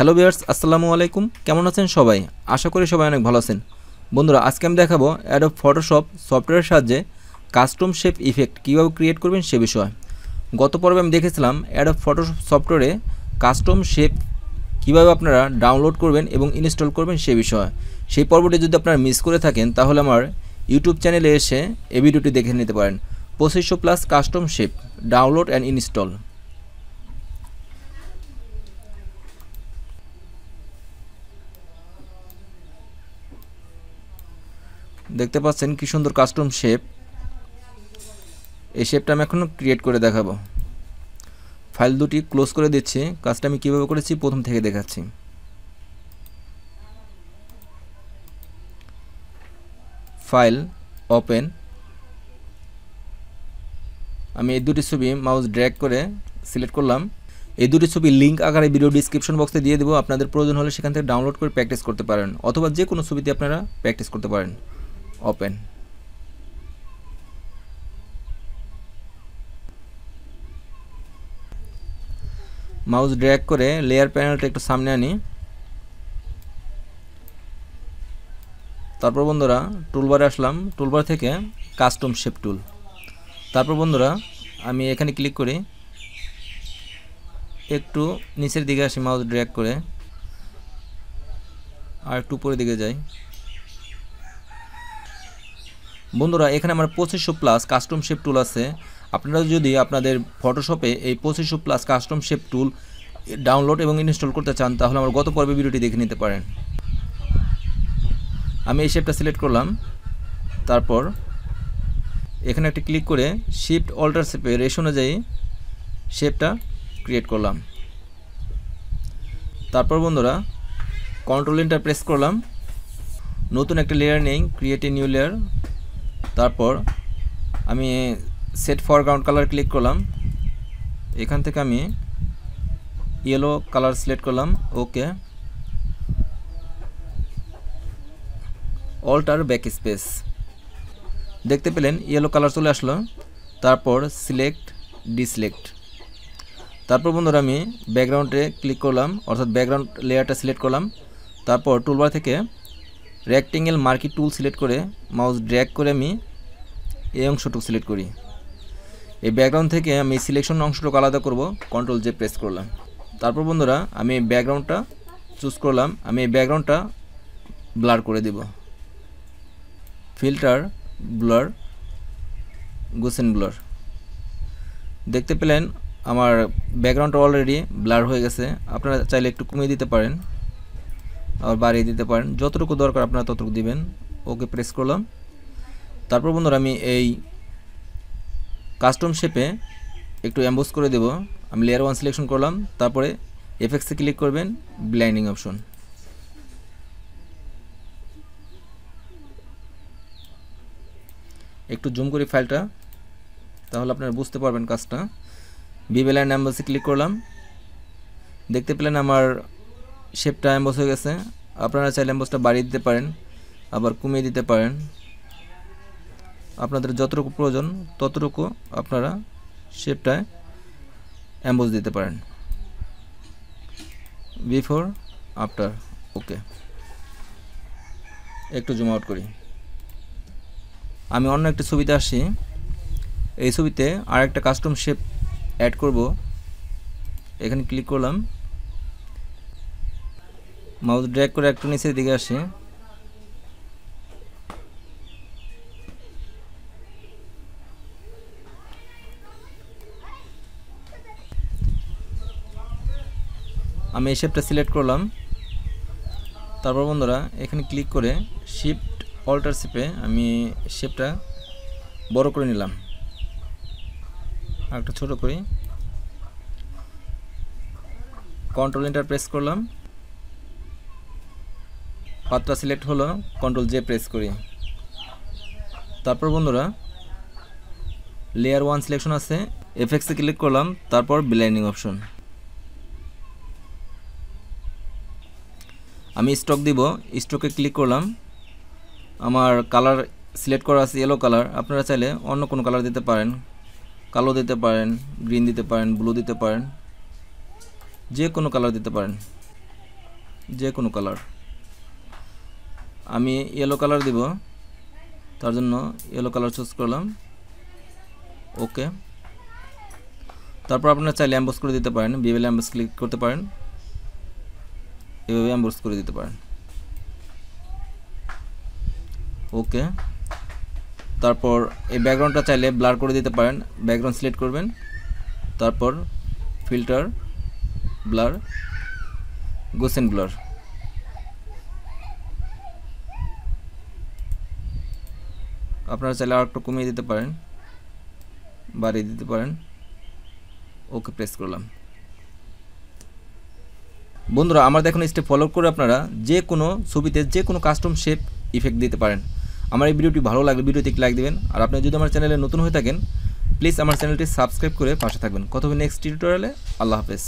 Hello viewers, আসসালামু আলাইকুম। কেমন আছেন সবাই? আশা করি সবাই অনেক ভালো আছেন। বন্ধুরা, আজকে আমি দেখাবো অ্যাডোব ফটোশপ সফটওয়্যারের সাহায্যে কাস্টম শেপ ইফেক্ট কীভাবে ক্রিয়েট করবেন সে বিষয়ে। গত পর্বে আমি দেখেছিলাম অ্যাডোব ফটোশপ সফটওয়্যারে কাস্টম শেপ কীভাবে আপনারা ডাউনলোড করবেন এবং ইনস্টল করবেন সে বিষয়ে। সেই পর্বটি যদি আপনারা মিস করে থাকেন তাহলে আমার ইউটিউব চ্যানেলে এসে এই ভিডিওটি দেখে নিতে পারেন। 2500+ custom shape download and install. দেখতে পাচ্ছেন কি সুন্দর কাস্টম শেপ। এই শেপটা আমি এখন ক্রিয়েট করে দেখাবো। ফাইল দুটি ক্লোজ করে দিচ্ছি। কাজটা আমি কীভাবে করেছি প্রথম থেকে দেখাচ্ছি। File, open. আমি এই দুটি ছবি মাউস ড্র্যাগ করে সিলেক্ট করলাম। এই দুটি ছবি লিঙ্ক আকারে ভিডিও ডিসক্রিপশন বক্সে দিয়ে দেবো। আপনাদের প্রয়োজন হলে সেখান থেকে ডাউনলোড করে প্র্যাকটিস করতে পারেন, অথবা যে কোনো ছবিতে আপনারা প্র্যাকটিস করতে পারেন। ওপেন। মাউস ড্র্যাগ করে লেয়ার প্যানেলটা একটু সামনে আনি। তারপর বন্ধুরা টুলবারে আসলাম, টুলবার থেকে কাস্টম শেপ টুল। তারপর বন্ধুরা আমি এখানে ক্লিক করি, একটু নিচের দিকে আসি মাউস ড্র্যাগ করে, আর একটু উপরের দিকে যাই। বন্ধুরা এখানে আমার 2500+ কাস্টম শেপ টুল আছে। আপনারা যদি আপনাদের ফটোশপে এই 2500+ কাস্টম শেপ টুল ডাউনলোড এবং ইনস্টল করতে চান তাহলে আমার গত পর্বে ভিডিওটি দেখে নিতে পারেন। আমি এই শেপটা সিলেক্ট করলাম। তারপর এখানে একটা ক্লিক করে শিফট অল্টার শেপে রেশো অনুযায়ী শেপটা ক্রিয়েট করলাম। তারপর বন্ধুরা কন্ট্রোল এন্টার প্রেস করলাম। নতুন একটা লেয়ার নেই, ক্রিয়েট এ নিউ লেয়ার। তারপর আমি সেট ফরগ্রাউন্ড কালার ক্লিক করলাম। এখান থেকে আমি ইয়েলো কালার সিলেক্ট করলাম। ওকে। অল্টার ব্যাক স্পেস, দেখতে পেলেন ইয়েলো কালার চলে আসলো। তারপর সিলেক্ট, ডিসিলেক্ট। তারপর বন্ধুরা আমি ব্যাকগ্রাউন্ডে ক্লিক করলাম, অর্থাৎ ব্যাকগ্রাউন্ড লেয়ারটা সিলেক্ট করলাম। তারপর টুলবার থেকে রেক্টেঙ্গেল মার্কি টুল সিলেক্ট করে মাউস ড্র্যাগ করে আমি এই অংশটুকু সিলেক্ট করি। এই ব্যাকগ্রাউন্ড থেকে আমি সিলেকশন অংশটুকু আলাদা করব, কন্ট্রোল জে প্রেস করলাম। তারপর বন্ধুরা আমি ব্যাকগ্রাউন্ডটা চুজ করলাম। আমি এই ব্যাকগ্রাউন্ডটা ব্লার করে দেব। Filter, blur, gaussian blur. দেখতে পেলেন আমার ব্যাকগ্রাউন্ডটা অলরেডি ব্লার হয়ে গেছে। আপনারা চাইলে একটু কমিয়ে দিতে পারেন, আবার বাড়িয়ে দিতে পারেন, যতটুকু দরকার আপনারা ততটুকু দিবেন। ওকে প্রেস করলাম। তারপর বন্ধুরা আমি এই কাস্টম শেপে একটু এমবোস করে দেব। আমি লেয়ার 1 সিলেকশন করলাম। তারপরে এফেক্টসে ক্লিক করবেন, ব্লেন্ডিং অপশন। একটু জুম করি ফাইলটা, তাহলে আপনারা বুঝতে পারবেন কাজটা। বিবেল অ্যান্ড এমবোসে ক্লিক করলাম। দেখতে পেলেন আমার শেপটা এমবোস হয়ে গেছে। আপনারা চাইলে এমবোসটা বাড়িয়ে দিতে পারেন, আবার কমিয়ে দিতে পারেন। আপনাদের যতটুকু প্রয়োজন ততটুকু আপনারা শেপটায় এমবোস দিতে পারেন। Before, after. ওকে। একটু জুম আউট করি। আমি অন্য একটা ছবিতে আসি। এই ছবিতে আর একটা কাস্টম শেপ অ্যাড করব। এখানে ক্লিক করলাম, মাউস ড্র্যাগ করে একটু নিচের দিকে আসি। আমি এই শেপটা সিলেক্ট করলাম। তারপর বন্ধুরা এখানে ক্লিক করে শিফট অল্টার শেপে আমি শেপটা বড় করে নিলাম, আর একটা ছোট করি। কন্ট্রোল এন্টার প্রেস করলাম। পাতটা সিলেক্ট হলো, কন্ট্রোল জে প্রেস করি। তারপর বন্ধুরা লেয়ার 1 সিলেকশন আছে, এফেক্টসে ক্লিক করলাম। তারপর ব্লেন্ডিং অপশন। আমি স্ট্রোক দিব, স্ট্রোকে ক্লিক করলাম। আমার কালার সিলেক্ট করা আছে ইয়েলো কালার। আপনারা চাইলে অন্য কোনো কালার দিতে পারেন, কালো দিতে পারেন, গ্রিন দিতে পারেন, ব্লু দিতে পারেন, যে কোনো কালার দিতে পারেন। যে কোনো কালার, আমি ইয়েলো কালার দিব, তার জন্য ইয়েলো কালার চুজ করলাম। ওকে, তারপর আপনারা চাইলে অ্যাম্বোস করে দিতে পারেন, বিবেল অ্যাম্বোস ক্লিক করতে পারেন, এভাবে অ্যাম্বোস করে দিতে পারেন। ওকে, তারপর এই ব্যাকগ্রাউন্ডটা চাইলে ব্লার করে দিতে পারেন, ব্যাকগ্রাউন্ড সিলেক্ট করবেন, তারপর ফিল্টার, ব্লার, গোসেন ব্লার। আপনারা চাইলে আর একটু কমিয়ে দিতে পারেন, বাড়িয়ে দিতে পারেন। ওকে প্রেস করলাম। বন্ধুরা আমার দেখুন স্টেপ ফলো করে আপনারা যে কোনো ছবিতে যে কোনো কাস্টম শেপ ইফেক্ট দিতে পারেন। আমার এই ভিডিওটি ভালো লাগলে ভিডিওতে একটি লাইক দিবেন, আর আপনি যদি আমার চ্যানেলে নতুন হয়ে থাকেন প্লিজ আমার চ্যানেলটি সাবস্ক্রাইব করে পাশে থাকবেন। কথা হবে নেক্সট টিউটোরিয়ালে। আল্লাহ হাফেজ।